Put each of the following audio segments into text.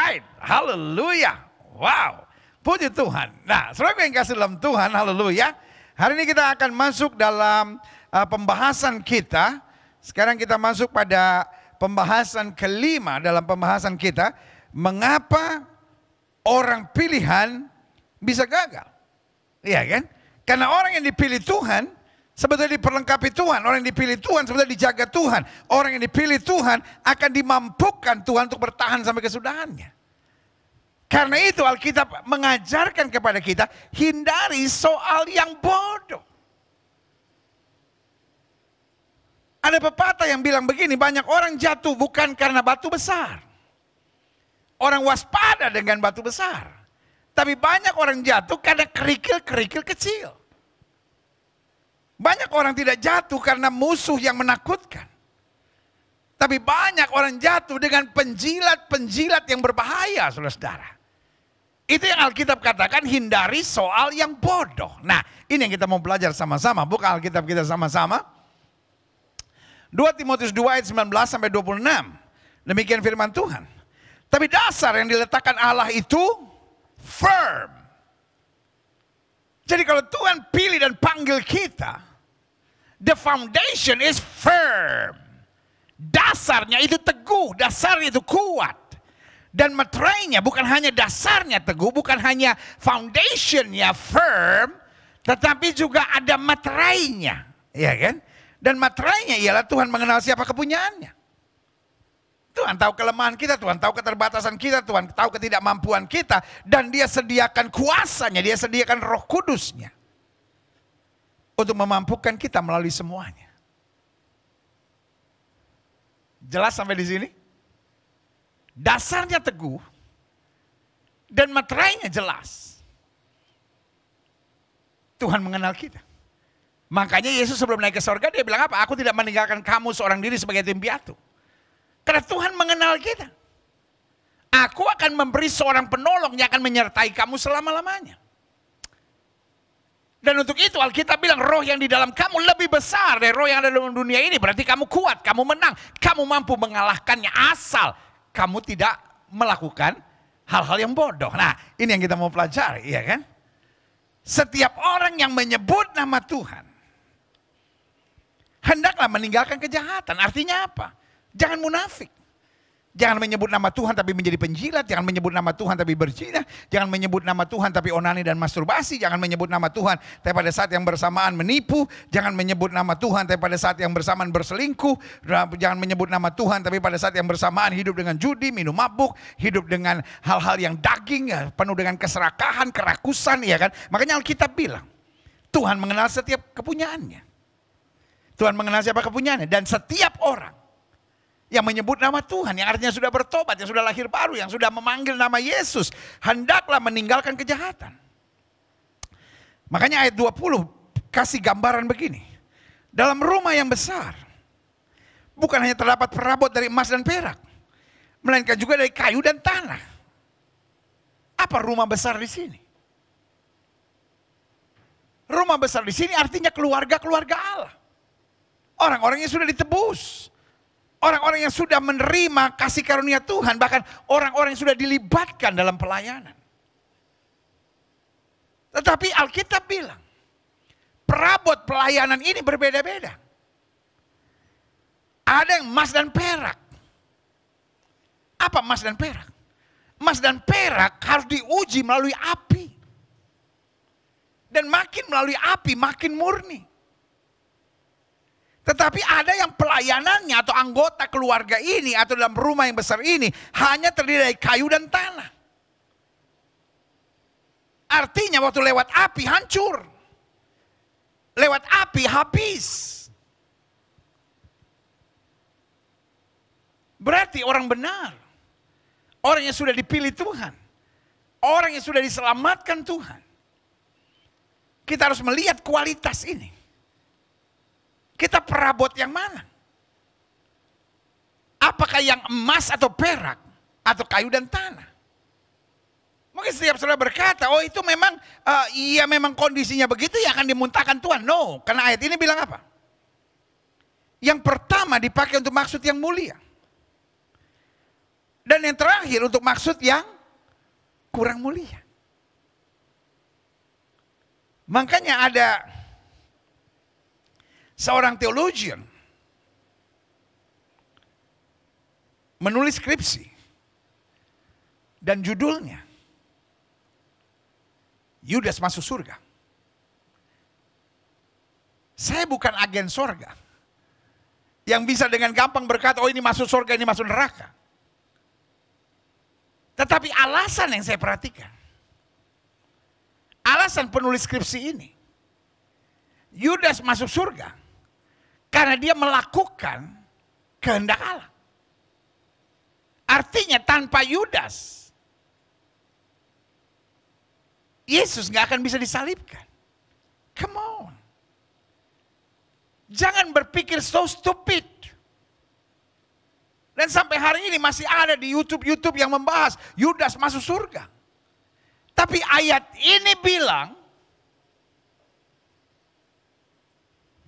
Alright, haleluya. Wow, puji Tuhan. Nah, saudara yang kasih dalam Tuhan, haleluya. Hari ini kita akan masuk dalam pembahasan kita. Sekarang kita masuk pada pembahasan kelima dalam pembahasan kita. Mengapa orang pilihan bisa gagal? Iya kan? Karena orang yang dipilih Tuhan sebetulnya diperlengkapi Tuhan. Orang yang dipilih Tuhan sebetulnya dijaga Tuhan. Orang yang dipilih Tuhan akan dimampukan Tuhan untuk bertahan sampai kesudahannya. Karena itu Alkitab mengajarkan kepada kita, hindari soal yang bodoh. Ada pepatah yang bilang begini, banyak orang jatuh bukan karena batu besar. Orang waspada dengan batu besar. Tapi banyak orang jatuh karena kerikil-kerikil kecil. Banyak orang tidak jatuh karena musuh yang menakutkan. Tapi banyak orang jatuh dengan penjilat-penjilat yang berbahaya, saudara-saudara. Itu yang Alkitab katakan, hindari soal yang bodoh. Nah, ini yang kita mau belajar sama-sama. Buka Alkitab kita sama-sama. 2 Timotius 2 ayat 19 sampai 26. Demikian firman Tuhan. Tapi dasar yang diletakkan Allah itu firm. Jadi kalau Tuhan pilih dan panggil kita, the foundation is firm. Dasarnya itu teguh, dasarnya itu kuat. Dan materainya bukan hanya dasarnya teguh, bukan hanya foundationnya firm, tetapi juga ada materainya, ya kan? Dan materainya ialah Tuhan mengenal siapa kepunyaannya. Tuhan tahu kelemahan kita, Tuhan tahu keterbatasan kita, Tuhan tahu ketidakmampuan kita, dan Dia sediakan kuasanya, Dia sediakan Roh Kudusnya untuk memampukan kita melalui semuanya. Jelas sampai di sini? Dasarnya teguh dan materainya jelas. Tuhan mengenal kita. Makanya Yesus sebelum naik ke sorga dia bilang apa? Aku tidak meninggalkan kamu seorang diri sebagai yatim piatu. Karena Tuhan mengenal kita. Aku akan memberi seorang penolong yang akan menyertai kamu selama-lamanya. Dan untuk itu Alkitab bilang roh yang di dalam kamu lebih besar dari roh yang ada dalam dunia ini. Berarti kamu kuat, kamu menang, kamu mampu mengalahkannya asal kamu tidak melakukan hal-hal yang bodoh. Nah, ini yang kita mau pelajari, ya kan? Setiap orang yang menyebut nama Tuhan hendaklah meninggalkan kejahatan. Artinya apa? Jangan munafik. Jangan menyebut nama Tuhan tapi menjadi penjilat. Jangan menyebut nama Tuhan tapi berzina. Jangan menyebut nama Tuhan tapi onani dan masturbasi. Jangan menyebut nama Tuhan tapi pada saat yang bersamaan menipu. Jangan menyebut nama Tuhan tapi pada saat yang bersamaan berselingkuh. Jangan menyebut nama Tuhan tapi pada saat yang bersamaan hidup dengan judi, minum mabuk. Hidup dengan hal-hal yang daging, ya, penuh dengan keserakahan, kerakusan. Ya kan? Makanya Alkitab bilang, Tuhan mengenal setiap kepunyaannya. Tuhan mengenal siapa kepunyaannya. Dan setiap orang yang menyebut nama Tuhan, yang artinya sudah bertobat, yang sudah lahir baru, yang sudah memanggil nama Yesus, hendaklah meninggalkan kejahatan. Makanya ayat 20 kasih gambaran begini. Dalam rumah yang besar, bukan hanya terdapat perabot dari emas dan perak, melainkan juga dari kayu dan tanah. Apa rumah besar di sini? Rumah besar di sini artinya keluarga-keluarga Allah. Orang-orang yang sudah ditebus. Orang-orang yang sudah menerima kasih karunia Tuhan. Bahkan orang-orang yang sudah dilibatkan dalam pelayanan. Tetapi Alkitab bilang, perabot pelayanan ini berbeda-beda. Ada yang emas dan perak. Apa emas dan perak? Emas dan perak harus diuji melalui api. Dan makin melalui api, makin murni. Tetapi ada yang pelayanannya atau anggota keluarga ini atau dalam rumah yang besar ini hanya terdiri dari kayu dan tanah. Artinya waktu lewat api hancur. Lewat api habis. Berarti orang benar. Orang yang sudah dipilih Tuhan. Orang yang sudah diselamatkan Tuhan. Kita harus melihat kualitas ini. Kita perabot yang mana? Apakah yang emas atau perak? Atau kayu dan tanah? Mungkin setiap saudara berkata, oh itu memang, iya memang kondisinya begitu ya akan dimuntahkan Tuhan. No, karena ayat ini bilang apa? Yang pertama dipakai untuk maksud yang mulia. Dan yang terakhir untuk maksud yang kurang mulia. Makanya ada seorang theologian menulis skripsi dan judulnya Yudas masuk surga. Saya bukan agen surga yang bisa dengan gampang berkata, oh ini masuk surga, ini masuk neraka. Tetapi alasan yang saya perhatikan, alasan penulis skripsi ini, Yudas masuk surga karena dia melakukan kehendak Allah. Artinya tanpa Yudas, Yesus gak akan bisa disalibkan. Come on. Jangan berpikir so stupid. Dan sampai hari ini masih ada di YouTube yang membahas Yudas masuk surga. Tapi ayat ini bilang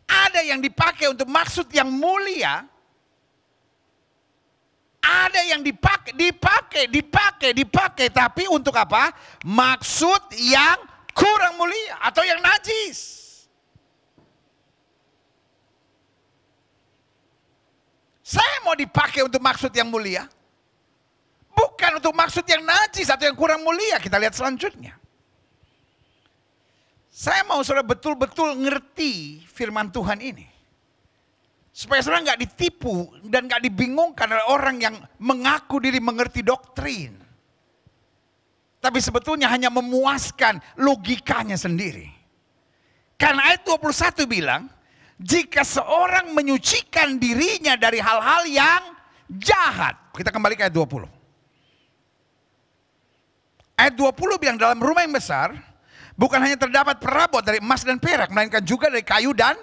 ada yang dipakai untuk maksud yang mulia. Ada yang dipakai, tapi untuk apa? Maksud yang kurang mulia atau yang najis. Saya mau dipakai untuk maksud yang mulia, bukan untuk maksud yang najis atau yang kurang mulia. Kita lihat selanjutnya. Saya mau saudara betul-betul ngerti firman Tuhan ini. Supaya saudara nggak ditipu dan nggak dibingungkan oleh orang yang mengaku diri mengerti doktrin. Tapi sebetulnya hanya memuaskan logikanya sendiri. Karena ayat 21 bilang, jika seorang menyucikan dirinya dari hal-hal yang jahat. Kita kembali ke ayat 20. Ayat 20 bilang dalam rumah yang besar, bukan hanya terdapat perabot dari emas dan perak, melainkan juga dari kayu dan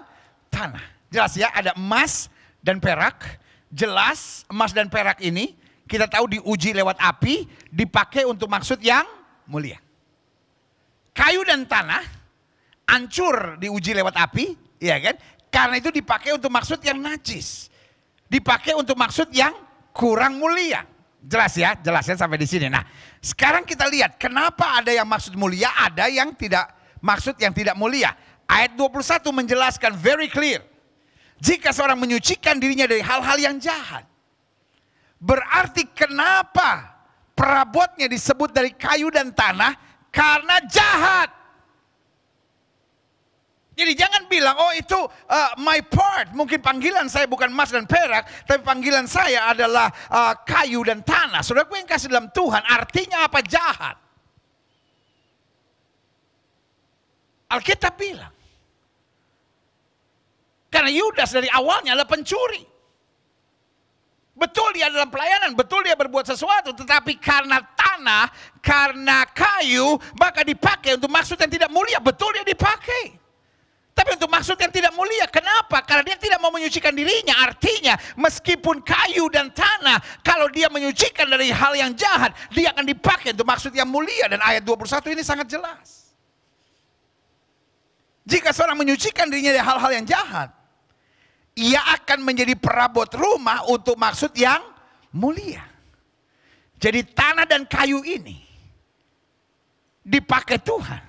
tanah. Jelas ya, ada emas dan perak. Jelas emas dan perak ini kita tahu diuji lewat api, dipakai untuk maksud yang mulia. Kayu dan tanah hancur diuji lewat api, ya kan? Karena itu dipakai untuk maksud yang najis. Dipakai untuk maksud yang kurang mulia. Jelas ya sampai di sini. Nah, sekarang kita lihat kenapa ada yang maksud mulia, ada yang tidak maksud yang tidak mulia. Ayat 21 menjelaskan very clear. Jika seorang menyucikan dirinya dari hal-hal yang jahat. Berarti kenapa perabotnya disebut dari kayu dan tanah? Karena jahat. Jadi jangan bilang, oh itu my part. Mungkin panggilan saya bukan emas dan perak. Tapi panggilan saya adalah kayu dan tanah. Saudaraku yang kasih dalam Tuhan, artinya apa jahat? Alkitab bilang. Karena Yudas dari awalnya adalah pencuri. Betul dia dalam pelayanan, betul dia berbuat sesuatu. Tetapi karena tanah, karena kayu, maka dipakai untuk maksud yang tidak mulia. Betul dia dipakai. Tapi untuk maksud yang tidak mulia, kenapa? Karena dia tidak mau menyucikan dirinya. Artinya meskipun kayu dan tanah, kalau dia menyucikan dari hal yang jahat, dia akan dipakai untuk maksud yang mulia. Dan ayat 21 ini sangat jelas. Jika seorang menyucikan dirinya dari hal-hal yang jahat, ia akan menjadi perabot rumah untuk maksud yang mulia. Jadi tanah dan kayu ini dipakai Tuhan.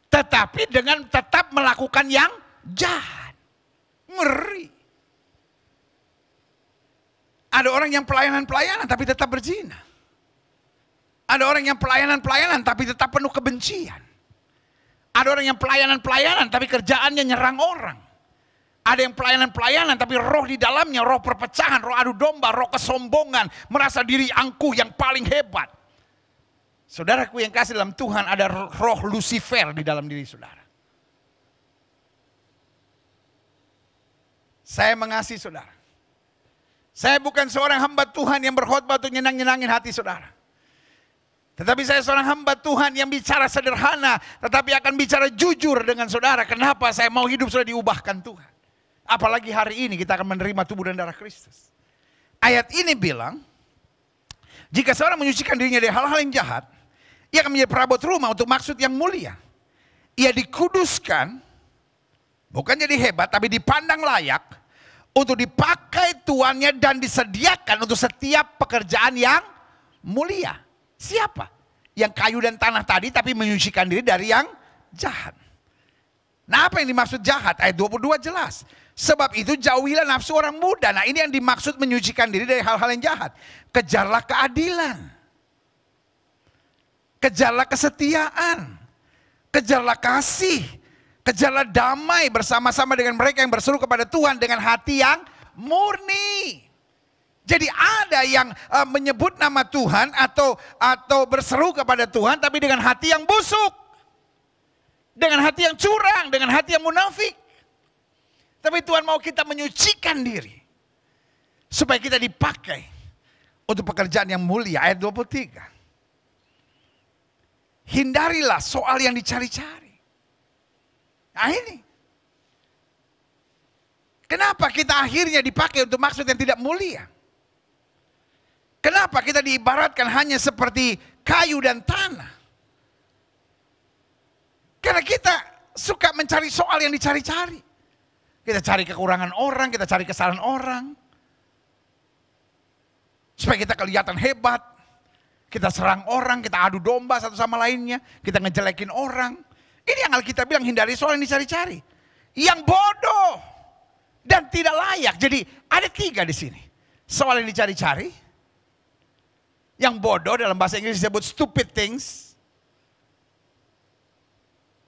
Tetapi dengan tetap melakukan yang jahat. Ngeri. Ada orang yang pelayanan-pelayanan tapi tetap berzina. Ada orang yang pelayanan-pelayanan tapi tetap penuh kebencian. Ada orang yang pelayanan-pelayanan tapi kerjaannya nyerang orang. Ada yang pelayanan-pelayanan tapi roh di dalamnya, roh perpecahan, roh adu domba, roh kesombongan, merasa diri angkuh yang paling hebat. Saudaraku yang kasih dalam Tuhan, ada roh Lucifer di dalam diri saudara. Saya mengasihi saudara. Saya bukan seorang hamba Tuhan yang berkhotbah untuk nyenang-nyenangin hati saudara. Tetapi saya seorang hamba Tuhan yang bicara sederhana, tetapi akan bicara jujur dengan saudara. Kenapa saya mau hidup sudah diubahkan Tuhan. Apalagi hari ini kita akan menerima tubuh dan darah Kristus. Ayat ini bilang, jika seorang menyucikan dirinya dari hal-hal yang jahat, ia akan menjadi perabot rumah untuk maksud yang mulia. Ia dikuduskan, bukan jadi hebat, tapi dipandang layak untuk dipakai tuannya dan disediakan untuk setiap pekerjaan yang mulia. Siapa? Yang kayu dan tanah tadi tapi menyucikan diri dari yang jahat. Nah, apa yang dimaksud jahat? Ayat 22 jelas. Sebab itu jauhilah nafsu orang muda. Nah, ini yang dimaksud menyucikan diri dari hal-hal yang jahat. Kejarlah keadilan. Kejarlah kesetiaan. Kejarlah kasih. Kejarlah damai bersama-sama dengan mereka yang berseru kepada Tuhan dengan hati yang murni. Jadi ada yang menyebut nama Tuhan atau berseru kepada Tuhan tapi dengan hati yang busuk. Dengan hati yang curang, dengan hati yang munafik. Tapi Tuhan mau kita menyucikan diri. Supaya kita dipakai untuk pekerjaan yang mulia. Ayat 23. Hindarilah soal yang dicari-cari. Nah ini. Kenapa kita akhirnya dipakai untuk maksud yang tidak mulia? Kenapa kita diibaratkan hanya seperti kayu dan tanah? Karena kita suka mencari soal yang dicari-cari. Kita cari kekurangan orang, kita cari kesalahan orang. Supaya kita kelihatan hebat. Kita serang orang, kita adu domba satu sama lainnya. Kita ngejelekin orang. Ini yang Alkitab bilang, hindari soal yang dicari-cari. Yang bodoh dan tidak layak. Jadi ada 3 di sini. Soal yang dicari-cari. Yang bodoh dalam bahasa Inggris disebut stupid things.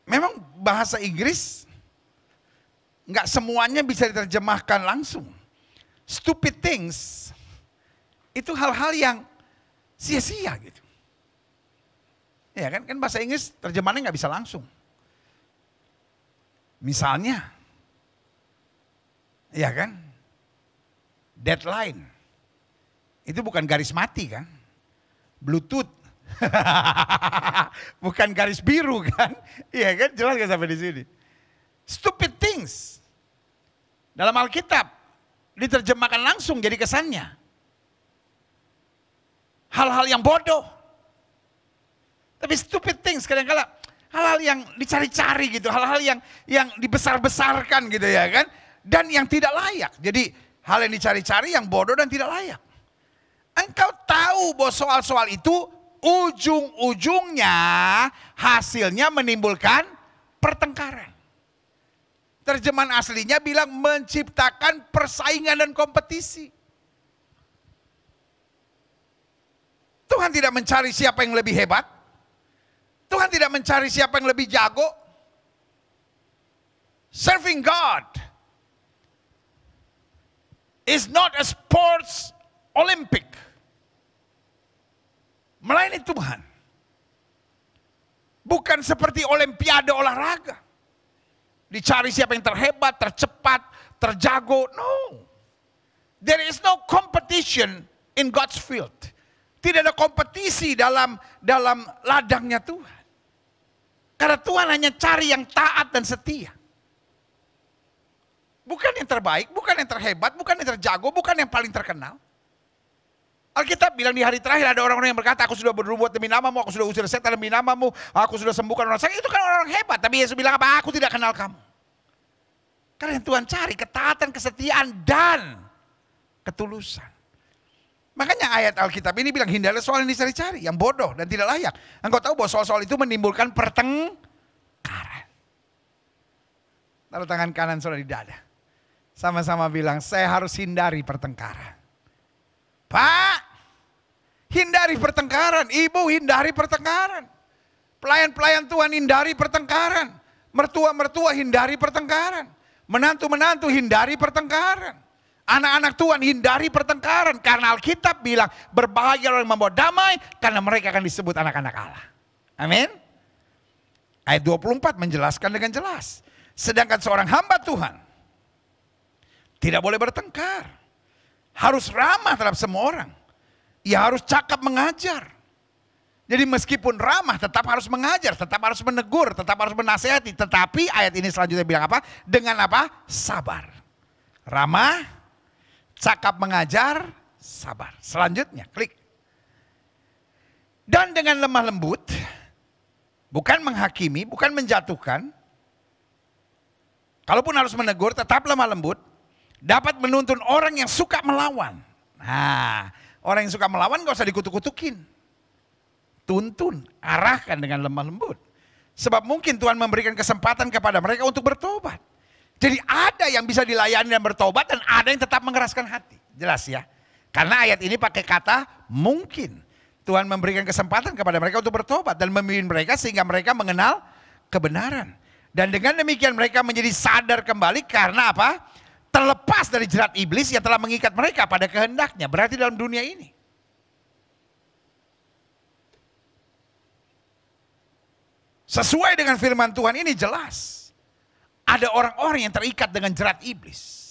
Memang bahasa Inggris nggak semuanya bisa diterjemahkan langsung. Stupid things itu hal-hal yang sia-sia gitu. Ya kan bahasa Inggris terjemahannya nggak bisa langsung. Misalnya, ya kan, deadline itu bukan garis mati kan, Bluetooth, bukan garis biru kan, iya kan, jelas kan sampai di sini. Stupid things. Dalam Alkitab diterjemahkan langsung jadi kesannya. Hal-hal yang bodoh. Tapi stupid things kadang-kala hal-hal yang dicari-cari gitu, hal-hal yang dibesar-besarkan gitu ya kan. Dan yang tidak layak. Jadi hal yang dicari-cari yang bodoh dan tidak layak. Engkau tahu bahwa soal-soal itu ujung-ujungnya hasilnya menimbulkan pertengkaran. Terjemahan aslinya bilang menciptakan persaingan dan kompetisi. Tuhan tidak mencari siapa yang lebih hebat. Tuhan tidak mencari siapa yang lebih jago. Serving God is not a sports Olympic. Melayani Tuhan bukan seperti olimpiade olahraga. Dicari siapa yang terhebat, tercepat, terjago. No. There is no competition in God's field. Tidak ada kompetisi dalam ladangnya Tuhan. Karena Tuhan hanya cari yang taat dan setia. Bukan yang terbaik, bukan yang terhebat, bukan yang terjago, bukan yang paling terkenal. Alkitab bilang di hari terakhir ada orang-orang yang berkata, aku sudah berbuat demi namamu, aku sudah usir setan demi namamu, aku sudah sembuhkan orang sakit. Itu kan orang hebat, tapi Yesus bilang apa? Aku tidak kenal kamu. Karena yang Tuhan cari ketaatan, kesetiaan, dan ketulusan. Makanya ayat Alkitab ini bilang hindarilah soal yang dicari-cari, yang bodoh dan tidak layak. Engkau tahu bahwa soal-soal itu menimbulkan pertengkaran. Taruh tangan kanan saudara di dada. Sama-sama bilang, saya harus hindari pertengkaran. Pak, hindari pertengkaran. Ibu, hindari pertengkaran. Pelayan-pelayan Tuhan, hindari pertengkaran. Mertua-mertua, hindari pertengkaran. Menantu-menantu, hindari pertengkaran. Anak-anak Tuhan, hindari pertengkaran. Karena Alkitab bilang, berbahagia orang yang membawa damai, karena mereka akan disebut anak-anak Allah. Amin. Ayat 24 menjelaskan dengan jelas. Sedangkan seorang hamba Tuhan tidak boleh bertengkar. Harus ramah terhadap semua orang. Ia harus cakap mengajar. Jadi meskipun ramah tetap harus mengajar, tetap harus menegur, tetap harus menasihati. Tetapi ayat ini selanjutnya bilang apa? Dengan apa? Sabar. Ramah, cakap mengajar, sabar. Selanjutnya klik. Dan dengan lemah lembut, bukan menghakimi, bukan menjatuhkan. Kalaupun harus menegur tetap lemah lembut. Dapat menuntun orang yang suka melawan. Nah, orang yang suka melawan gak usah dikutuk-kutukin. Tuntun, arahkan dengan lemah lembut. Sebab mungkin Tuhan memberikan kesempatan kepada mereka untuk bertobat. Jadi ada yang bisa dilayani dan bertobat, dan ada yang tetap mengeraskan hati. Jelas ya? Karena ayat ini pakai kata mungkin. Tuhan memberikan kesempatan kepada mereka untuk bertobat dan memimpin mereka sehingga mereka mengenal kebenaran. Dan dengan demikian mereka menjadi sadar kembali karena apa? Terlepas dari jerat iblis yang telah mengikat mereka pada kehendaknya. Berarti dalam dunia ini. Sesuai dengan firman Tuhan ini jelas. Ada orang-orang yang terikat dengan jerat iblis.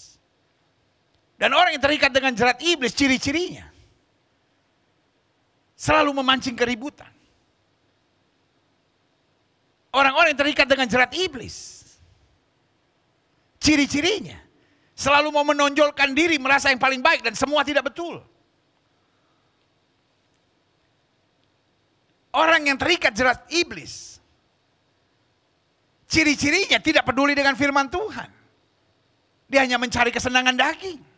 Dan orang yang terikat dengan jerat iblis ciri-cirinya selalu memancing keributan. Orang-orang yang terikat dengan jerat iblis, ciri-cirinya selalu mau menonjolkan diri, merasa yang paling baik, dan semua tidak betul. Orang yang terikat jerat iblis, ciri-cirinya tidak peduli dengan firman Tuhan. Dia hanya mencari kesenangan daging.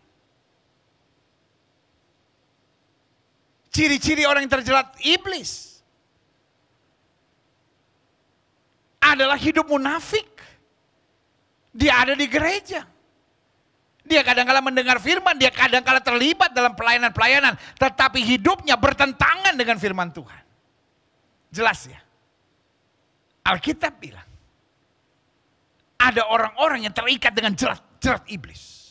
Ciri-ciri orang yang terjerat iblis adalah hidup munafik. Dia ada di gereja. Dia kadang-kala mendengar firman, dia kadang-kala terlibat dalam pelayanan-pelayanan, tetapi hidupnya bertentangan dengan firman Tuhan. Jelas ya? Alkitab bilang, ada orang-orang yang terikat dengan jerat iblis.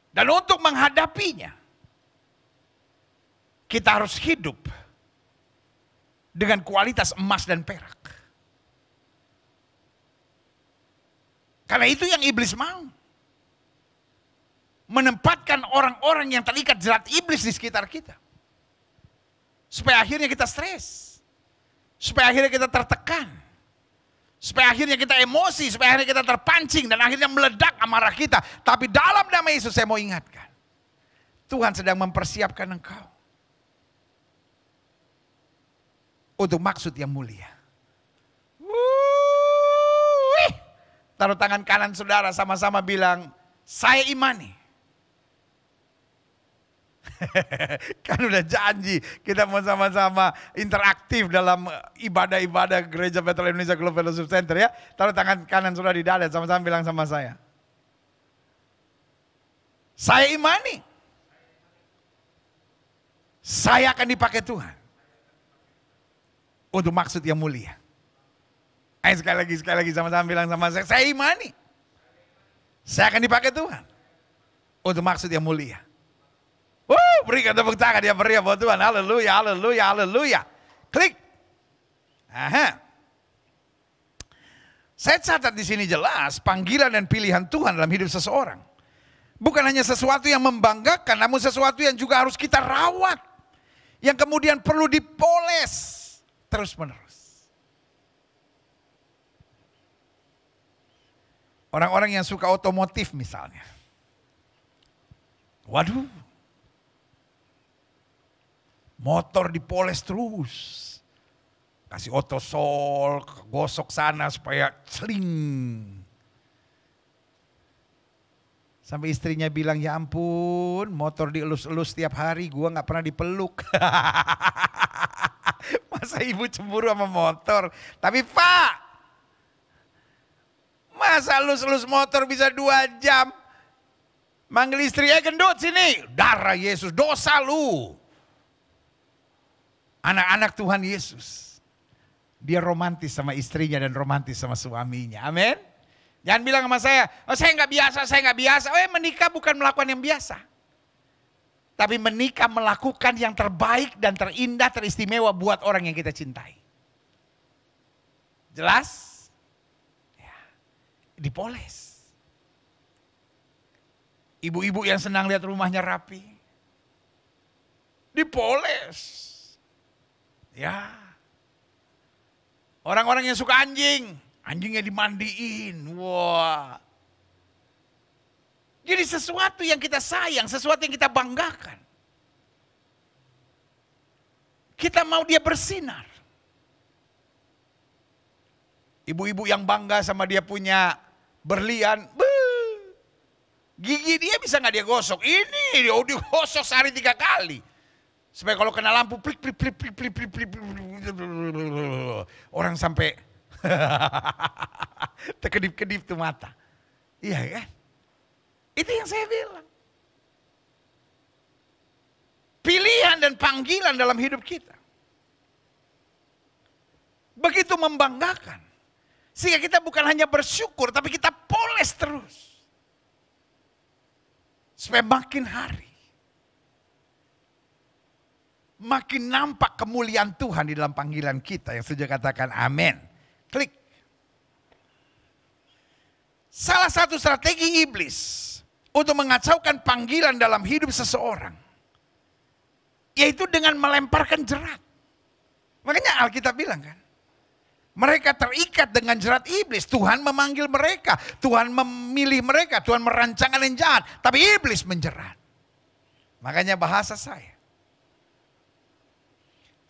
Dan untuk menghadapinya, kita harus hidup dengan kualitas emas dan perak. Karena itu yang iblis mau. Menempatkan orang-orang yang terikat jerat iblis di sekitar kita. Supaya akhirnya kita stres. Supaya akhirnya kita tertekan. Supaya akhirnya kita emosi, supaya akhirnya kita terpancing dan akhirnya meledak amarah kita. Tapi dalam nama Yesus saya mau ingatkan. Tuhan sedang mempersiapkan engkau. Untuk maksud yang mulia. Taruh tangan kanan saudara sama-sama bilang, saya imani. Kan udah janji kita mau sama-sama interaktif dalam ibadah-ibadah Gereja Bethel Indonesia Global Fellowship Center ya. Taruh tangan kanan saudara di dada, sama-sama bilang sama saya. Saya imani. Saya akan dipakai Tuhan. Untuk maksud yang mulia. Ayo sekali lagi sama-sama bilang sama saya imani. Saya akan dipakai Tuhan. Untuk maksud yang mulia. Berikan tepuk tangan yang meriah buat Tuhan. Haleluya, haleluya, haleluya. Klik. Aha. Saya catat di sini jelas panggilan dan pilihan Tuhan dalam hidup seseorang. Bukan hanya sesuatu yang membanggakan, namun sesuatu yang juga harus kita rawat. Yang kemudian perlu dipoles terus-menerus. Orang-orang yang suka otomotif misalnya. Waduh. Motor dipoles terus. Kasih otosol, gosok sana supaya sling. Sampai istrinya bilang, ya ampun motor dielus-elus setiap hari, gua gak pernah dipeluk. Masa ibu cemburu sama motor? Tapi Pak, masa elus-elus motor bisa 2 jam? Manggil istri, gendut sini. Darah Yesus, dosa lu. Anak-anak Tuhan Yesus. Dia romantis sama istrinya dan romantis sama suaminya. Amin. Jangan bilang sama saya, oh saya nggak biasa. Oh menikah bukan melakukan yang biasa. Tapi menikah melakukan yang terbaik dan terindah, teristimewa buat orang yang kita cintai. Jelas? Ya. Dipoles. Ibu-ibu yang senang lihat rumahnya rapi. Dipoles. Ya, orang-orang yang suka anjing, anjingnya dimandiin, wah. Jadi sesuatu yang kita sayang, sesuatu yang kita banggakan. Kita mau dia bersinar. Ibu-ibu yang bangga sama dia punya berlian. Gigi dia bisa nggak dia gosok? Ini dia digosok sehari 3 kali. Supaya kalau kena lampu plik plik plik plik plik plik plik, orang sampai terkedip-kedip tuh mata. Iya kan? Itu yang saya bilang. Pilihan dan panggilan dalam hidup kita. Begitu membanggakan. Sehingga kita bukan hanya bersyukur, tapi kita poles terus. Supaya makin hari, makin nampak kemuliaan Tuhan di dalam panggilan kita. Yang setuju katakan amin. Klik. Salah satu strategi iblis untuk mengacaukan panggilan dalam hidup seseorang, yaitu dengan melemparkan jerat. Makanya Alkitab bilang kan, mereka terikat dengan jerat iblis. Tuhan memanggil mereka, Tuhan memilih mereka, Tuhan merancangkan yang jahat, tapi iblis menjerat. Makanya bahasa saya,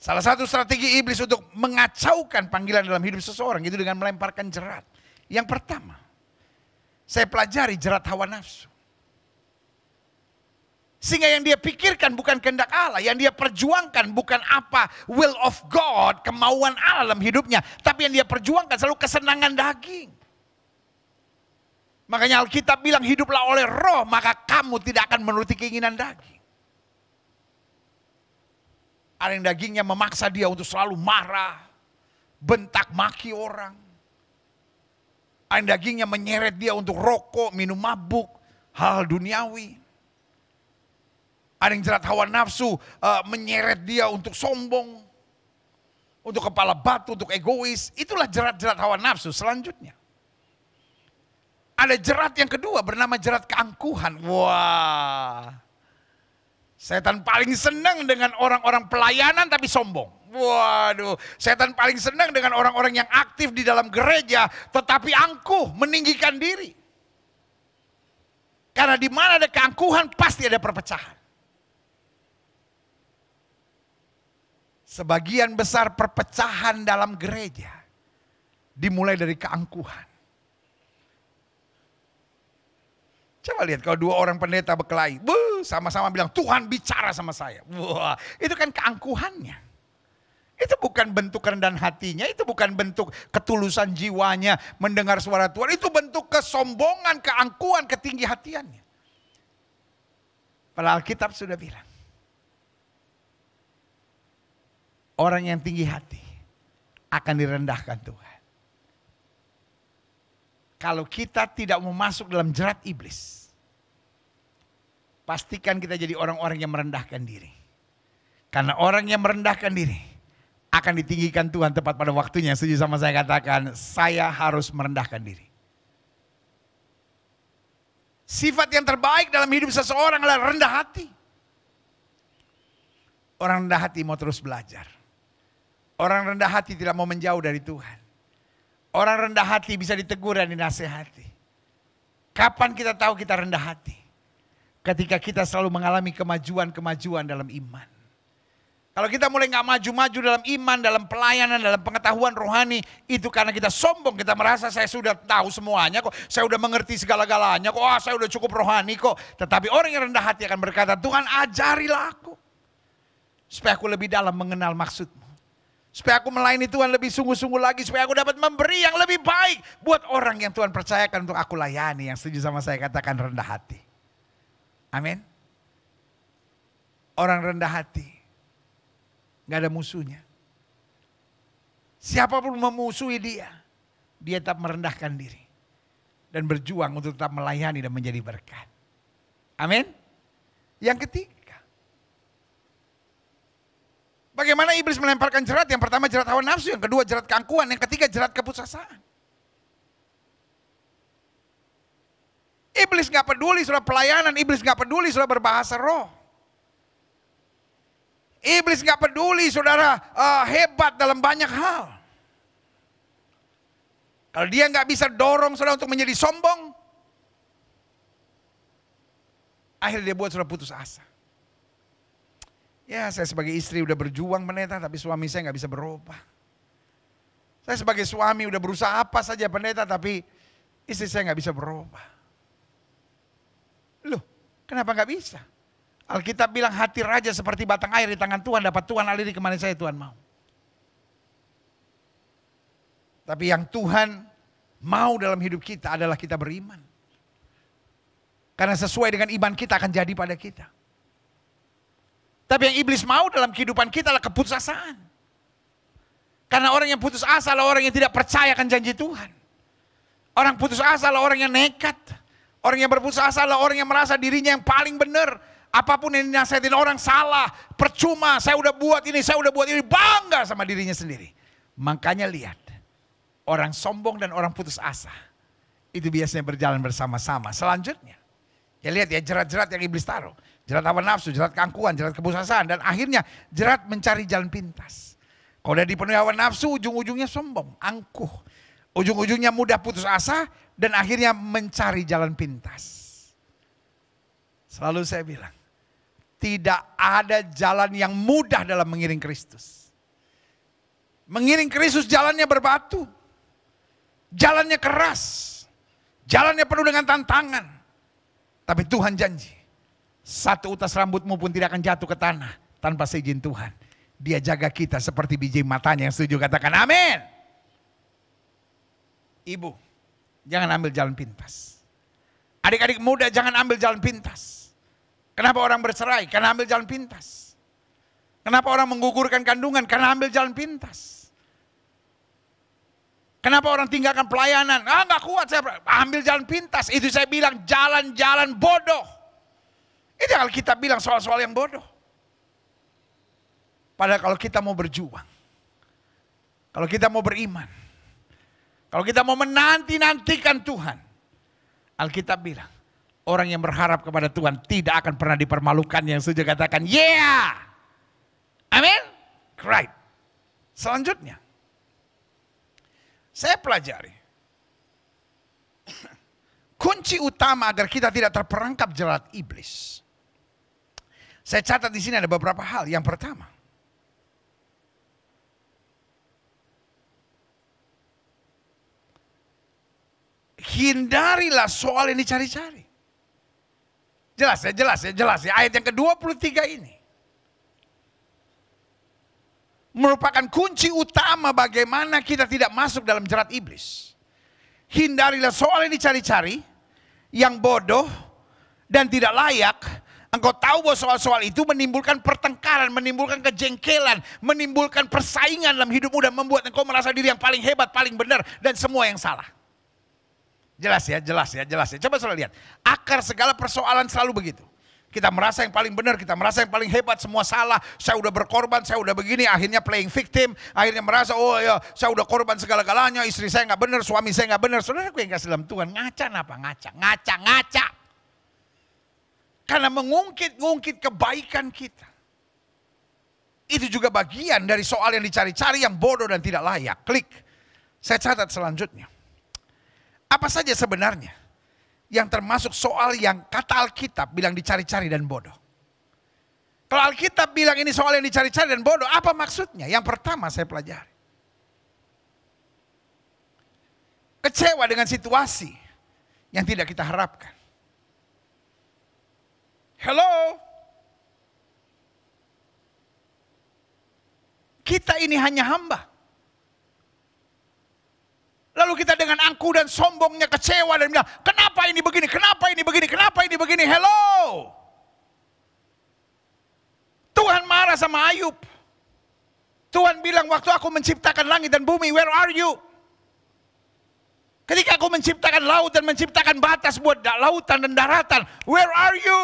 salah satu strategi iblis untuk mengacaukan panggilan dalam hidup seseorang itu dengan melemparkan jerat. Yang pertama, saya pelajari jerat hawa nafsu. Sehingga yang dia pikirkan bukan kehendak Allah, yang dia perjuangkan bukan apa will of God, kemauan Allah dalam hidupnya, tapi yang dia perjuangkan selalu kesenangan daging. Makanya Alkitab bilang hiduplah oleh roh, maka kamu tidak akan menuruti keinginan daging. Ada yang dagingnya memaksa dia untuk selalu marah, bentak maki orang. Ada yang dagingnya menyeret dia untuk rokok, minum mabuk, hal duniawi. Ada yang jerat hawa nafsu menyeret dia untuk sombong, untuk kepala batu, untuk egois. Itulah jerat-jerat hawa nafsu selanjutnya. Ada jerat yang kedua bernama jerat keangkuhan. Wah, setan paling senang dengan orang-orang pelayanan tapi sombong. Waduh, setan paling senang dengan orang-orang yang aktif di dalam gereja tetapi angkuh, meninggikan diri. Karena di mana ada keangkuhan pasti ada perpecahan. Sebagian besar perpecahan dalam gereja dimulai dari keangkuhan. Coba lihat kalau 2 orang pendeta berkelahi, sama-sama bilang Tuhan bicara sama saya. Wah, itu kan keangkuhannya. Itu bukan bentuk kerendahan hatinya, itu bukan bentuk ketulusan jiwanya mendengar suara Tuhan. Itu bentuk kesombongan, keangkuhan, ketinggi hatiannya. Padahal Alkitab sudah bilang, orang yang tinggi hati akan direndahkan Tuhan. Kalau kita tidak mau masuk dalam jerat iblis, pastikan kita jadi orang-orang yang merendahkan diri. Karena orang yang merendahkan diri akan ditinggikan Tuhan tepat pada waktunya. Setuju sama saya, katakan, saya harus merendahkan diri. Sifat yang terbaik dalam hidup seseorang adalah rendah hati. Orang rendah hati mau terus belajar. Orang rendah hati tidak mau menjauh dari Tuhan. Orang rendah hati bisa ditegur dan dinasehati. Kapan kita tahu kita rendah hati? Ketika kita selalu mengalami kemajuan-kemajuan dalam iman. Kalau kita mulai gak maju-maju dalam iman, dalam pelayanan, dalam pengetahuan rohani, itu karena kita sombong, kita merasa saya sudah tahu semuanya kok, saya sudah mengerti segala-galanya kok, saya sudah cukup rohani kok. Tetapi orang yang rendah hati akan berkata, Tuhan ajarilah aku, supaya aku lebih dalam mengenal maksudmu. Supaya aku melayani Tuhan lebih sungguh-sungguh lagi, supaya aku dapat memberi yang lebih baik buat orang yang Tuhan percayakan untuk aku layani. Yang setuju sama saya katakan rendah hati. Amin. Orang rendah hati gak ada musuhnya. Siapapun memusuhi dia tetap merendahkan diri. Dan berjuang untuk tetap melayani dan menjadi berkat. Amin. Yang ketiga, bagaimana iblis melemparkan jerat? Yang pertama jerat hawa nafsu, yang kedua jerat keangkuhan, yang ketiga jerat keputusasaan. Iblis gak peduli sudah pelayanan, iblis gak peduli sudah berbahasa roh. Iblis gak peduli saudara hebat dalam banyak hal. Kalau dia gak bisa dorong saudara untuk menjadi sombong, akhirnya dia buat saudara putus asa. Ya, saya sebagai istri udah berjuang pendeta, tapi suami saya gak bisa berubah. Saya sebagai suami udah berusaha apa saja pendeta, tapi istri saya nggak bisa berubah. Loh, kenapa nggak bisa? Alkitab bilang hati raja seperti batang air di tangan Tuhan, dapat Tuhan aliri kemana saya Tuhan mau. Tapi yang Tuhan mau dalam hidup kita adalah kita beriman. Karena sesuai dengan iman kita akan jadi pada kita. Tapi yang iblis mau dalam kehidupan kita adalah keputusasaan. Karena orang yang putus asa adalah orang yang tidak percaya akan janji Tuhan. Orang putus asa adalah orang yang nekat. Orang yang berputus asa adalah orang yang merasa dirinya yang paling benar. Apapun yang dinasihatin orang salah, percuma, saya udah buat ini, bangga sama dirinya sendiri. Makanya lihat, orang sombong dan orang putus asa, itu biasanya berjalan bersama-sama. Selanjutnya, ya lihat ya jerat-jerat yang iblis taruh. Jerat hawa nafsu, jerat keangkuhan, jerat kepusasaan. Dan akhirnya jerat mencari jalan pintas. Kalau udah dipenuhi hawa nafsu, ujung-ujungnya sombong, angkuh. Ujung-ujungnya mudah putus asa dan akhirnya mencari jalan pintas. Selalu saya bilang, tidak ada jalan yang mudah dalam mengiring Kristus. Mengiring Kristus jalannya berbatu. Jalannya keras. Jalannya penuh dengan tantangan. Tapi Tuhan janji, satu utas rambutmu pun tidak akan jatuh ke tanah tanpa seizin Tuhan. Dia jaga kita seperti biji matanya. Yang setuju katakan amin. Ibu, jangan ambil jalan pintas. Adik-adik muda jangan ambil jalan pintas. Kenapa orang bercerai? Karena ambil jalan pintas. Kenapa orang menggugurkan kandungan? Karena ambil jalan pintas. Kenapa orang tinggalkan pelayanan? Nggak kuat saya ambil jalan pintas. Itu saya bilang jalan-jalan bodoh. Itu Alkitab bilang soal-soal yang bodoh. Padahal kalau kita mau berjuang, kalau kita mau beriman, kalau kita mau menanti-nantikan Tuhan, Alkitab bilang, orang yang berharap kepada Tuhan tidak akan pernah dipermalukan. Yang setuju katakan, yeah. Amin. Right. Selanjutnya, saya pelajari. Kunci utama agar kita tidak terperangkap jerat iblis. Saya catat di sini ada beberapa hal. Yang pertama, hindarilah soal yang dicari-cari. Jelas ya. Ayat yang ke-23 ini merupakan kunci utama bagaimana kita tidak masuk dalam jerat iblis. Hindarilah soal yang dicari-cari, yang bodoh dan tidak layak. Engkau tahu bahwa soal-soal itu menimbulkan pertengkaran, menimbulkan kejengkelan, menimbulkan persaingan dalam hidupmu dan membuat engkau merasa diri yang paling hebat, paling benar dan semua yang salah. Jelas ya. Coba saudara lihat. Akar segala persoalan selalu begitu. Kita merasa yang paling benar, kita merasa yang paling hebat, semua salah. Saya udah berkorban, saya udah begini, akhirnya playing victim. Akhirnya merasa, oh ya saya udah korban segala-galanya, istri saya nggak benar, suami saya nggak benar. Saudaraku yang kasih dalam Tuhan, ngaca. Karena mengungkit-ungkit kebaikan kita. Itu juga bagian dari soal yang dicari-cari yang bodoh dan tidak layak. Klik. Saya catat selanjutnya. Apa saja sebenarnya yang termasuk soal yang kata Alkitab bilang dicari-cari dan bodoh. Kalau Alkitab bilang ini soal yang dicari-cari dan bodoh, apa maksudnya? Yang pertama saya pelajari. Kecewa dengan situasi yang tidak kita harapkan. Hello? Kita ini hanya hamba. Lalu kita dengan angkuh dan sombongnya kecewa dan bilang, kenapa ini begini, kenapa ini begini, kenapa ini begini, hello. Tuhan marah sama Ayub. Tuhan bilang, waktu aku menciptakan langit dan bumi, where are you? Ketika aku menciptakan laut dan menciptakan batas buat lautan dan daratan, where are you?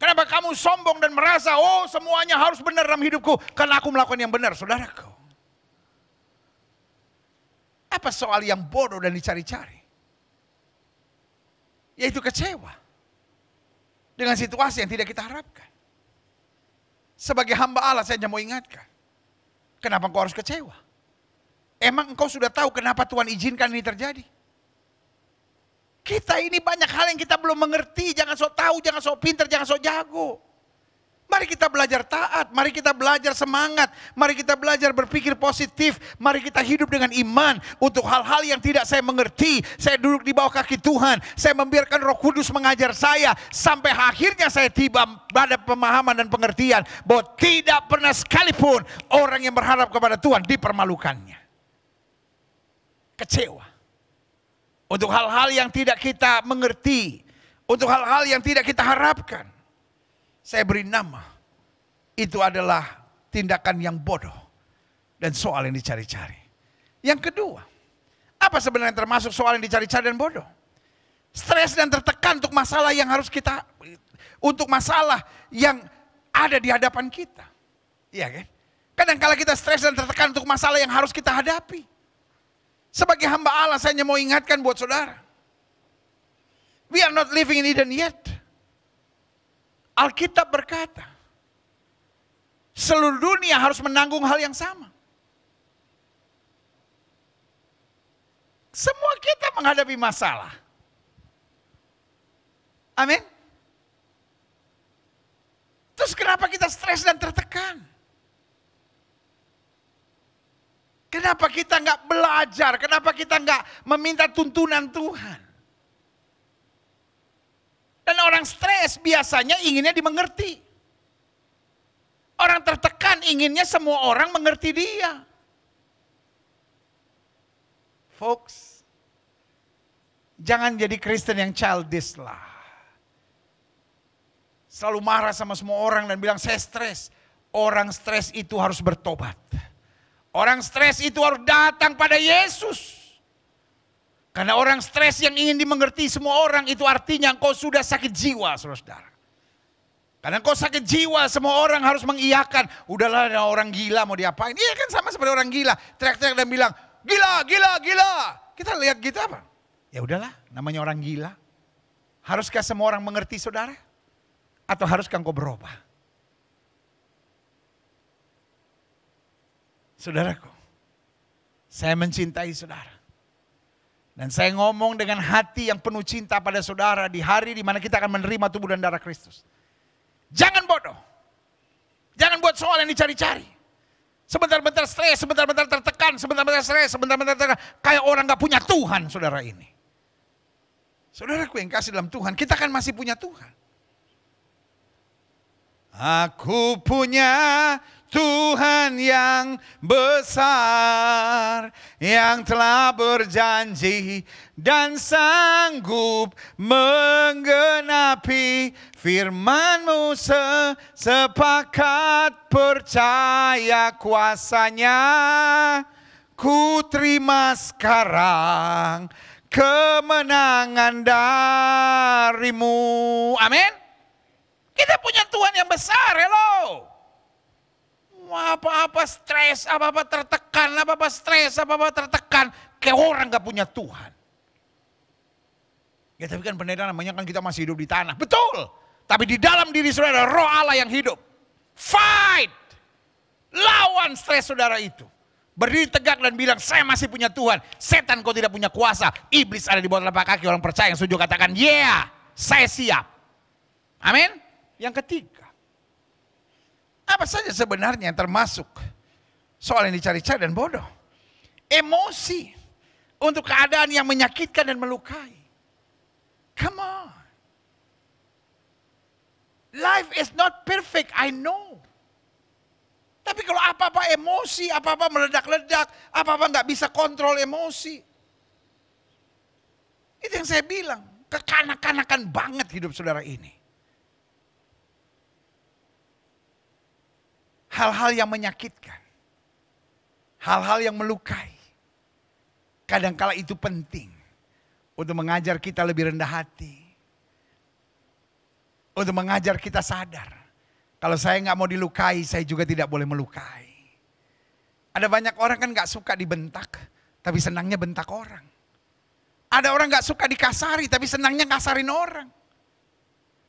Kenapa kamu sombong dan merasa, oh semuanya harus benar dalam hidupku, karena aku melakukan yang benar, saudaraku. Apa soal yang bodoh dan dicari-cari? Yaitu kecewa dengan situasi yang tidak kita harapkan. Sebagai hamba Allah saya hanya mau ingatkan. Kenapa engkau harus kecewa? Emang engkau sudah tahu kenapa Tuhan izinkan ini terjadi? Kita ini banyak hal yang kita belum mengerti. Jangan sok tahu, jangan sok pintar, jangan sok jago. Mari kita belajar taat, mari kita belajar semangat, mari kita belajar berpikir positif, mari kita hidup dengan iman. Untuk hal-hal yang tidak saya mengerti, saya duduk di bawah kaki Tuhan, saya membiarkan Roh Kudus mengajar saya, sampai akhirnya saya tiba pada pemahaman dan pengertian bahwa tidak pernah sekalipun orang yang berharap kepada Tuhan dipermalukannya. Kecewa. Untuk hal-hal yang tidak kita mengerti, untuk hal-hal yang tidak kita harapkan. Saya beri nama, itu adalah tindakan yang bodoh dan soal yang dicari-cari. Yang kedua, apa sebenarnya termasuk soal yang dicari-cari dan bodoh? Stres dan tertekan untuk masalah yang harus kita, untuk masalah yang ada di hadapan kita. Iya kan? Kadang-kala kita stres dan tertekan untuk masalah yang harus kita hadapi. Sebagai hamba Allah, saya hanya mau ingatkan buat saudara. We are not living in Eden yet. Alkitab berkata, seluruh dunia harus menanggung hal yang sama. Semua kita menghadapi masalah. Amin. Terus kenapa kita stres dan tertekan? Kenapa kita nggak belajar? Kenapa kita nggak meminta tuntunan Tuhan? Dan orang stres biasanya inginnya dimengerti. Orang tertekan inginnya semua orang mengerti dia. Folks, jangan jadi Kristen yang childish lah. Selalu marah sama semua orang dan bilang saya stres. Orang stres itu harus bertobat. Orang stres itu harus datang pada Yesus. Karena orang stres yang ingin dimengerti semua orang itu artinya engkau sudah sakit jiwa, saudara-saudara. Karena engkau sakit jiwa, semua orang harus mengiyakan. Udahlah, orang gila mau diapain? Iya kan, sama seperti orang gila. Teriak-teriak dan bilang, gila, gila, gila. Kita lihat gitu apa? Ya udahlah, namanya orang gila. Haruskah semua orang mengerti saudara? Atau haruskah engkau berubah? Saudaraku, saya mencintai saudara. Dan saya ngomong dengan hati yang penuh cinta pada saudara di hari di mana kita akan menerima tubuh dan darah Kristus. Jangan bodoh. Jangan buat soal yang dicari-cari. Sebentar-bentar stres, sebentar-bentar tertekan, sebentar-bentar stres, sebentar-bentar tertekan. Kayak orang gak punya Tuhan, saudara ini. Saudaraku yang kasih dalam Tuhan, kita kan masih punya Tuhan. Aku punya Tuhan yang besar, yang telah berjanji dan sanggup menggenapi firman-Mu, sepakat percaya kuasa-Nya. Ku terima sekarang kemenangan dari-Mu. Amin. Kita punya Tuhan yang besar, hello. Apa-apa stres, apa-apa tertekan, apa-apa stres, apa-apa tertekan. Kayak orang gak punya Tuhan. Ya tapi kan pendeta namanya kan kita masih hidup di tanah. Betul. Tapi di dalam diri saudara roh Allah yang hidup. Fight. Lawan stres saudara itu. Berdiri tegak dan bilang saya masih punya Tuhan. Setan kau tidak punya kuasa. Iblis ada di bawah telapak kaki orang percaya yang setuju katakan yeah, saya siap. Amin. Yang ketiga. Apa saja sebenarnya yang termasuk soal yang dicari-cari dan bodoh? Emosi untuk keadaan yang menyakitkan dan melukai. Come on. Life is not perfect, I know. Tapi kalau apa-apa emosi, apa-apa meledak-ledak, apa-apa nggak bisa kontrol emosi. Itu yang saya bilang, kekanak-kanakan banget hidup saudara ini. Hal-hal yang menyakitkan, hal-hal yang melukai, kadangkala itu penting untuk mengajar kita lebih rendah hati, untuk mengajar kita sadar, kalau saya nggak mau dilukai, saya juga tidak boleh melukai. Ada banyak orang kan nggak suka dibentak, tapi senangnya bentak orang. Ada orang nggak suka dikasari, tapi senangnya ngasarin orang.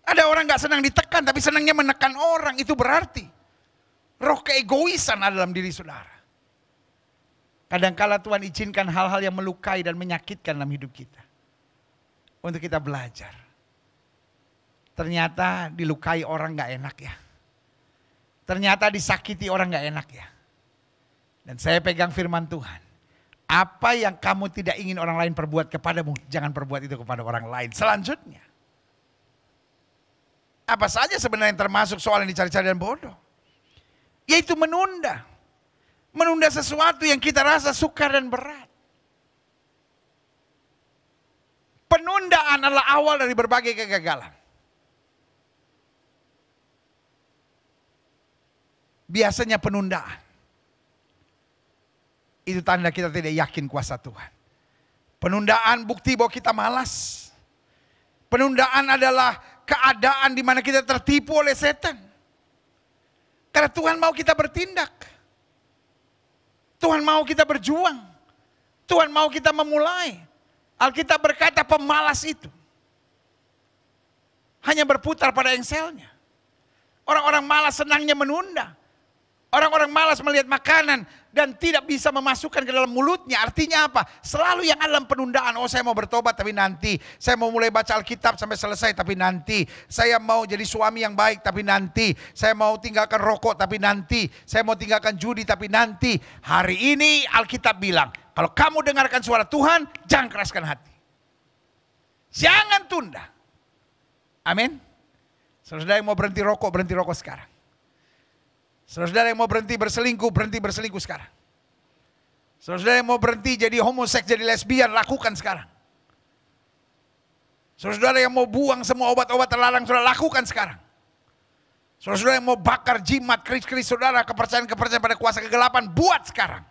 Ada orang nggak senang ditekan, tapi senangnya menekan orang. Itu berarti roh keegoisan ada dalam diri saudara. Kadangkala Tuhan izinkan hal-hal yang melukai dan menyakitkan dalam hidup kita. Untuk kita belajar. Ternyata dilukai orang gak enak ya. Ternyata disakiti orang gak enak ya. Dan saya pegang firman Tuhan. Apa yang kamu tidak ingin orang lain perbuat kepadamu, jangan perbuat itu kepada orang lain. Selanjutnya. Apa saja sebenarnya yang termasuk soal yang dicari-cari dan bodoh? Yaitu menunda. Menunda sesuatu yang kita rasa sukar dan berat. Penundaan adalah awal dari berbagai kegagalan. Biasanya penundaan. Itu tanda kita tidak yakin kuasa Tuhan. Penundaan bukti bahwa kita malas. Penundaan adalah keadaan di mana kita tertipu oleh setan. Karena Tuhan mau kita bertindak. Tuhan mau kita berjuang. Tuhan mau kita memulai. Alkitab berkata pemalas itu hanya berputar pada engselnya. Orang-orang malas senangnya menunda. Orang-orang malas melihat makanan dan tidak bisa memasukkan ke dalam mulutnya. Artinya apa? Selalu yang ada dalam penundaan. Oh, saya mau bertobat tapi nanti. Saya mau mulai baca Alkitab sampai selesai tapi nanti. Saya mau jadi suami yang baik tapi nanti. Saya mau tinggalkan rokok tapi nanti. Saya mau tinggalkan judi tapi nanti. Hari ini Alkitab bilang, kalau kamu dengarkan suara Tuhan, jangan keraskan hati. Jangan tunda. Amin. Saudara yang mau berhenti rokok sekarang. Saudara yang mau berhenti berselingkuh sekarang. Saudara yang mau berhenti jadi homoseks, jadi lesbian, lakukan sekarang. Saudara yang mau buang semua obat-obat terlarang, saudara lakukan sekarang. Saudara yang mau bakar jimat, keris-keris saudara, kepercayaan-kepercayaan pada kuasa kegelapan, buat sekarang.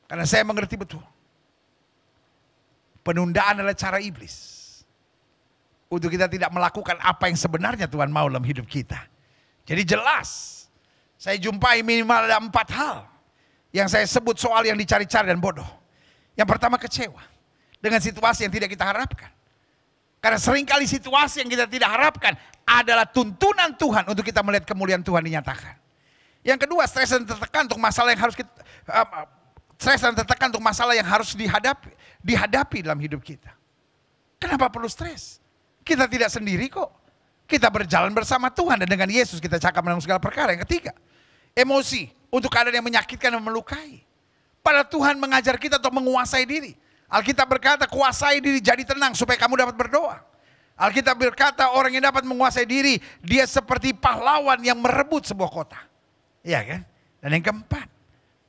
Karena saya mengerti betul. Penundaan adalah cara iblis. Untuk kita tidak melakukan apa yang sebenarnya Tuhan mau dalam hidup kita. Jadi jelas, saya jumpai minimal ada 4 hal yang saya sebut soal yang dicari-cari dan bodoh. Yang pertama kecewa dengan situasi yang tidak kita harapkan. Karena seringkali situasi yang kita tidak harapkan adalah tuntunan Tuhan untuk kita melihat kemuliaan Tuhan dinyatakan. Yang kedua, stres dan tertekan untuk masalah yang harus dihadapi dalam hidup kita. Kenapa perlu stres? Kita tidak sendiri kok. Kita berjalan bersama Tuhan dan dengan Yesus kita cakap menanggung segala perkara. Yang ketiga, emosi untuk keadaan yang menyakitkan dan melukai. Padahal Tuhan mengajar kita untuk menguasai diri. Alkitab berkata kuasai diri jadi tenang supaya kamu dapat berdoa. Alkitab berkata orang yang dapat menguasai diri, dia seperti pahlawan yang merebut sebuah kota. Iya kan? Dan yang keempat,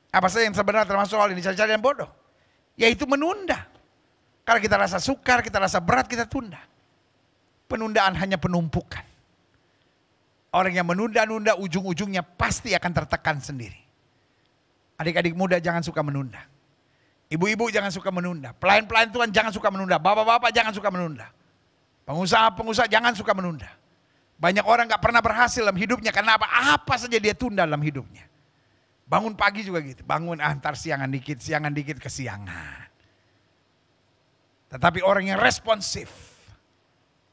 apa saja yang sebenarnya termasuk hal ini dicari-cari dan bodoh? Yaitu menunda. Karena kita rasa sukar, kita rasa berat, kita tunda. Penundaan hanya penumpukan. Orang yang menunda-nunda ujung-ujungnya pasti akan tertekan sendiri. Adik-adik muda jangan suka menunda. Ibu-ibu jangan suka menunda. Pelayan-pelayan Tuhan jangan suka menunda. Bapak-bapak jangan suka menunda. Pengusaha-pengusaha jangan suka menunda. Banyak orang gak pernah berhasil dalam hidupnya karena apa? Apa saja dia tunda dalam hidupnya. Bangun pagi juga gitu. Bangun ntar siangan dikit kesiangan. Tetapi orang yang responsif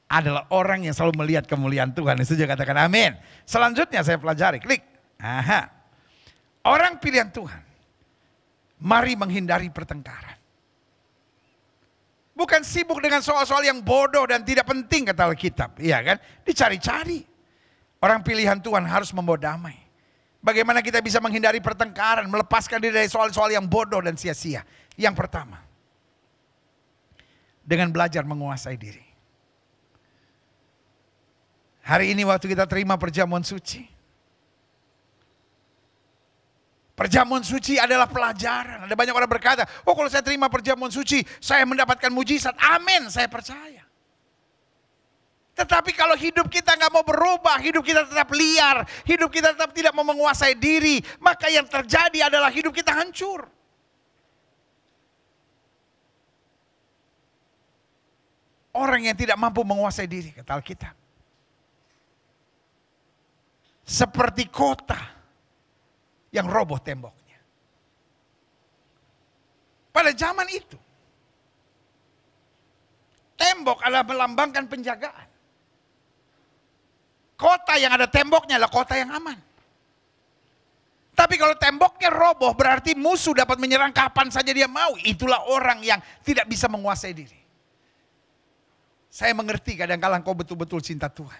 adalah orang yang selalu melihat kemuliaan Tuhan. Itu juga katakan amin. Selanjutnya saya pelajari, klik. Aha. Orang pilihan Tuhan, mari menghindari pertengkaran. Bukan sibuk dengan soal-soal yang bodoh dan tidak penting kata Alkitab. Iya kan? Dicari-cari. Orang pilihan Tuhan harus membawa damai. Bagaimana kita bisa menghindari pertengkaran, melepaskan diri dari soal-soal yang bodoh dan sia-sia. Yang pertama, dengan belajar menguasai diri. Hari ini waktu kita terima perjamuan suci. Perjamuan suci adalah pelajaran. Ada banyak orang berkata, oh kalau saya terima perjamuan suci, saya mendapatkan mujizat. Amin, saya percaya. Tetapi kalau hidup kita nggak mau berubah, hidup kita tetap liar, hidup kita tetap tidak mau menguasai diri, maka yang terjadi adalah hidup kita hancur. Orang yang tidak mampu menguasai diri, kata Alkitab, seperti kota yang roboh temboknya. Pada zaman itu, tembok adalah melambangkan penjagaan. Kota yang ada temboknya adalah kota yang aman. Tapi kalau temboknya roboh berarti musuh dapat menyerang kapan saja dia mau. Itulah orang yang tidak bisa menguasai diri. Saya mengerti kadang-kadang kau betul-betul cinta Tuhan.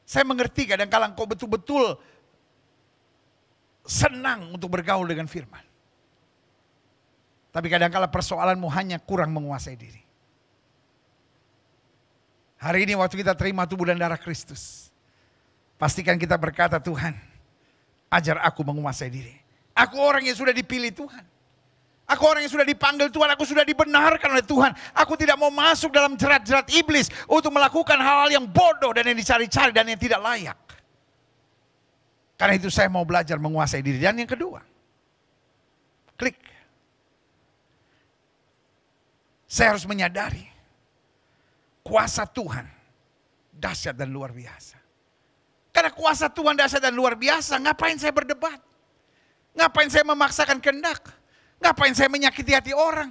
Saya mengerti kadang-kala engkau betul-betul senang untuk bergaul dengan firman. Tapi kadang-kala persoalanmu hanya kurang menguasai diri. Hari ini waktu kita terima tubuh dan darah Kristus, pastikan kita berkata, Tuhan, ajar aku menguasai diri. Aku orang yang sudah dipilih Tuhan. Aku orang yang sudah dipanggil Tuhan, aku sudah dibenarkan oleh Tuhan. Aku tidak mau masuk dalam jerat-jerat iblis untuk melakukan hal-hal yang bodoh dan yang dicari-cari dan yang tidak layak. Karena itu saya mau belajar menguasai diri. Dan yang kedua, klik. Saya harus menyadari kuasa Tuhan dahsyat dan luar biasa. Karena kuasa Tuhan dahsyat dan luar biasa, ngapain saya berdebat? Ngapain saya memaksakan kehendak? Ngapain saya menyakiti hati orang?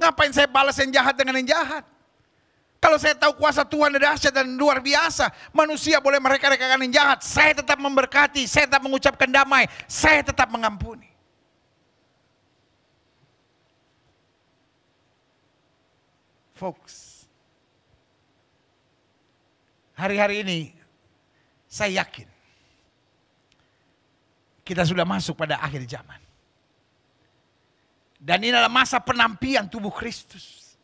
Ngapain saya balas yang jahat dengan yang jahat? Kalau saya tahu kuasa Tuhan dahsyat dan luar biasa, manusia boleh mereka-rekakan yang jahat, saya tetap memberkati, saya tetap mengucapkan damai, saya tetap mengampuni. Folks, hari-hari ini saya yakin kita sudah masuk pada akhir zaman. Dan ini adalah masa penampian tubuh Kristus.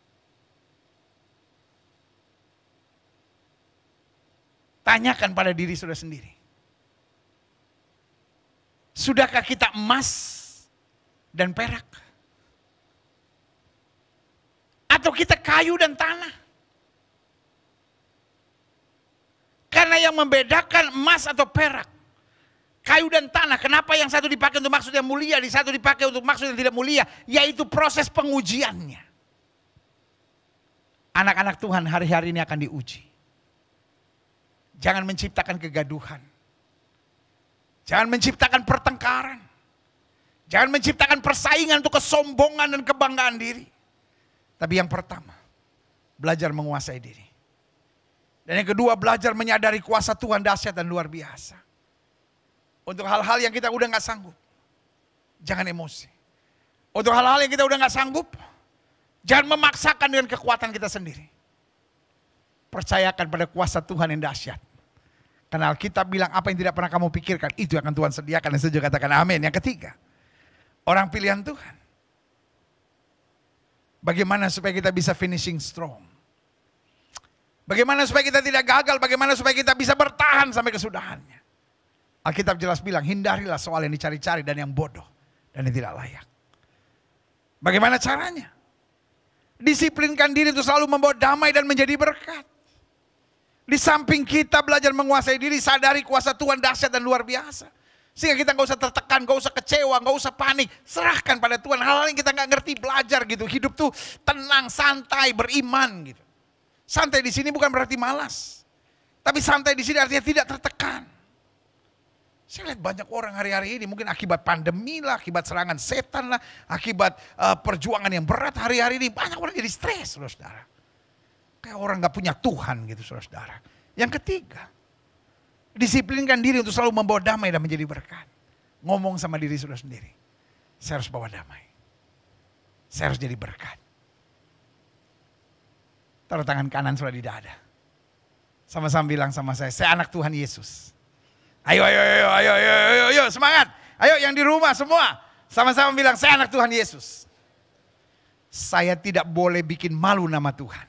Tanyakan pada diri saudara sendiri. Sudahkah kita emas dan perak? Atau kita kayu dan tanah? Karena yang membedakan emas atau perak, kayu dan tanah, kenapa yang satu dipakai untuk maksud yang mulia, di satu dipakai untuk maksud yang tidak mulia, yaitu proses pengujiannya. Anak-anak Tuhan hari-hari ini akan diuji. Jangan menciptakan kegaduhan. Jangan menciptakan pertengkaran. Jangan menciptakan persaingan untuk kesombongan dan kebanggaan diri. Tapi yang pertama, belajar menguasai diri. Dan yang kedua, belajar menyadari kuasa Tuhan dahsyat dan luar biasa. Untuk hal-hal yang kita udah gak sanggup, jangan emosi. Untuk hal-hal yang kita udah gak sanggup, jangan memaksakan dengan kekuatan kita sendiri. Percayakan pada kuasa Tuhan yang dahsyat. Karena Alkitab bilang apa yang tidak pernah kamu pikirkan, itu akan Tuhan sediakan. Dan saya katakan amin. Yang ketiga, orang pilihan Tuhan. Bagaimana supaya kita bisa finishing strong? Bagaimana supaya kita tidak gagal? Bagaimana supaya kita bisa bertahan sampai kesudahannya? Alkitab jelas bilang, hindarilah soal yang dicari-cari dan yang bodoh dan yang tidak layak. Bagaimana caranya? Disiplinkan diri untuk selalu membawa damai dan menjadi berkat. Di samping kita belajar menguasai diri, sadari kuasa Tuhan dahsyat dan luar biasa. Sehingga kita gak usah tertekan, gak usah kecewa, gak usah panik. Serahkan pada Tuhan, hal-hal yang kita gak ngerti, belajar gitu. Hidup tuh tenang, santai, beriman gitu. Santai di sini bukan berarti malas. Tapi santai di sini artinya tidak tertekan. Saya lihat banyak orang hari-hari ini mungkin akibat pandemi lah, akibat serangan setan lah, akibat perjuangan yang berat hari-hari ini. Banyak orang jadi stres, saudara-saudara. Kayak orang gak punya Tuhan gitu, saudara-saudara. Yang ketiga, disiplinkan diri untuk selalu membawa damai dan menjadi berkat. Ngomong sama diri saudara sendiri. Saya harus bawa damai. Saya harus jadi berkat. Taruh tangan kanan sudah di dada. Sama-sama bilang sama saya anak Tuhan Yesus. Ayo, semangat. Ayo yang di rumah semua. Sama-sama bilang, saya anak Tuhan Yesus. Saya tidak boleh bikin malu nama Tuhan.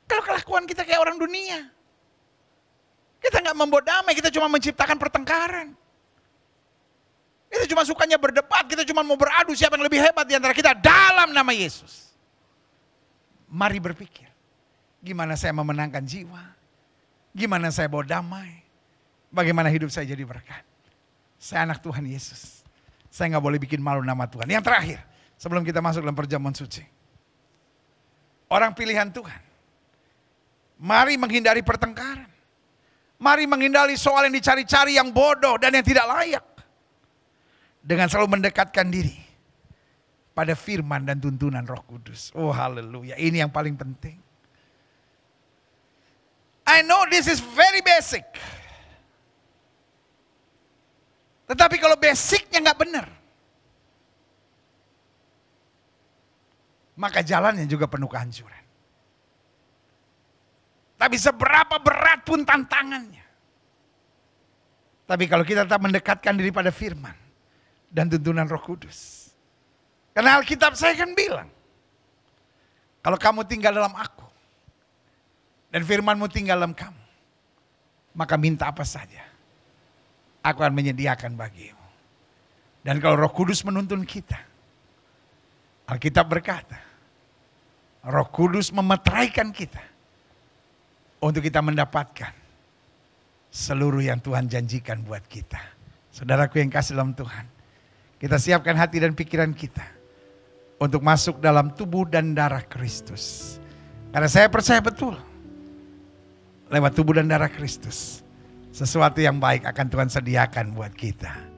Kalau kelakuan kita kayak orang dunia. Kita nggak membawa damai, kita cuma menciptakan pertengkaran. Kita cuma sukanya berdebat, kita cuma mau beradu siapa yang lebih hebat di antara kita dalam nama Yesus. Mari berpikir. Gimana saya memenangkan jiwa? Gimana saya bawa damai? Bagaimana hidup saya jadi berkat? Saya anak Tuhan Yesus. Saya gak boleh bikin malu nama Tuhan. Yang terakhir, sebelum kita masuk dalam perjamuan suci. Orang pilihan Tuhan. Mari menghindari pertengkaran. Mari menghindari soal yang dicari-cari yang bodoh dan yang tidak layak. Dengan selalu mendekatkan diri pada firman dan tuntunan Roh Kudus. Oh haleluya, ini yang paling penting. I know this is very basic. Tetapi kalau basicnya nggak benar, maka jalannya juga penuh kehancuran. Tapi seberapa berat pun tantangannya. Tapi kalau kita tetap mendekatkan diri pada firman dan tuntunan Roh Kudus. Karena Alkitab saya kan bilang, kalau kamu tinggal dalam aku dan firmanmu tinggal dalam kamu, maka minta apa saja, aku akan menyediakan bagimu. Dan kalau Roh Kudus menuntun kita, Alkitab berkata, Roh Kudus memeteraikan kita untuk kita mendapatkan seluruh yang Tuhan janjikan buat kita. Saudaraku yang kasih dalam Tuhan, kita siapkan hati dan pikiran kita untuk masuk dalam tubuh dan darah Kristus. Karena saya percaya betul, lewat tubuh dan darah Kristus, sesuatu yang baik akan Tuhan sediakan buat kita.